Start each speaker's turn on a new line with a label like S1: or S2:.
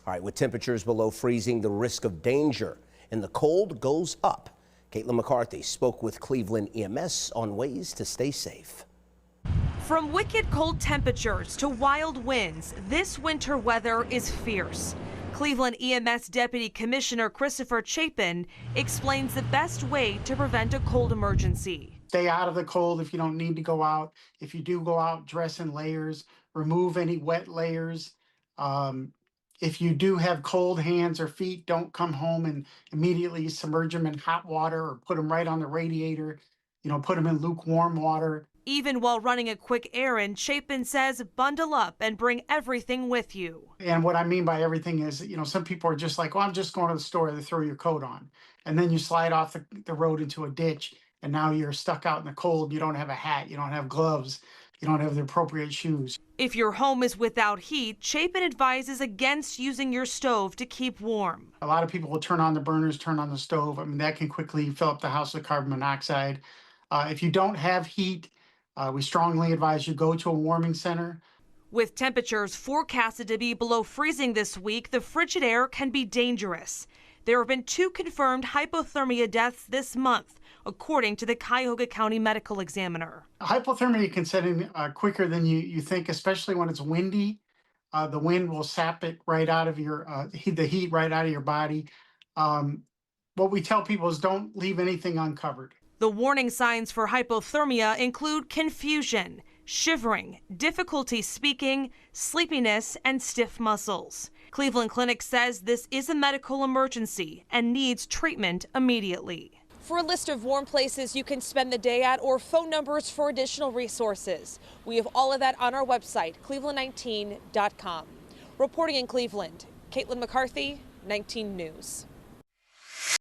S1: All right, with temperatures below freezing, the risk of danger in the cold goes up. Caitlin McCarthy spoke with Cleveland EMS on ways to stay safe.
S2: From wicked cold temperatures to wild winds, this winter weather is fierce. Cleveland EMS Deputy Commissioner Christopher Chapin explains the best way to prevent a cold emergency.
S3: Stay out of the cold if you don't need to go out. If you do go out, dress in layers, remove any wet layers. If you do have cold hands or feet, don't come home and immediately submerge them in hot water or put them right on the radiator. Put them in lukewarm water.
S2: Even while running a quick errand, Chapin says bundle up and bring everything with you.
S3: And what I mean by everything is, some people are just like, well, I'm just going to the store to throw your coat on. And then you slide off the road into a ditch, and now you're stuck out in the cold. You don't have a hat, you don't have gloves, you don't have the appropriate shoes.
S2: If your home is without heat, Chapin advises against using your stove to keep warm.
S3: A lot of people will turn on the burners, turn on the stove. I mean, that can quickly fill up the house with carbon monoxide. If you don't have heat, we strongly advise you go to a warming center.
S2: With temperatures forecasted to be below freezing this week, the frigid air can be dangerous. There have been 2 confirmed hypothermia deaths this month, according to the Cuyahoga County Medical Examiner.
S3: Hypothermia can set in quicker than you think, especially when it's windy. The wind will sap it right out of the heat right out of your body. What we tell people is don't leave anything uncovered.
S2: The warning signs for hypothermia include confusion, shivering, difficulty speaking, sleepiness, and stiff muscles. Cleveland Clinic says this is a medical emergency and needs treatment immediately. For a list of warm places you can spend the day at or phone numbers for additional resources, we have all of that on our website, cleveland19.com. Reporting in Cleveland, Caitlin McCarthy, 19 News.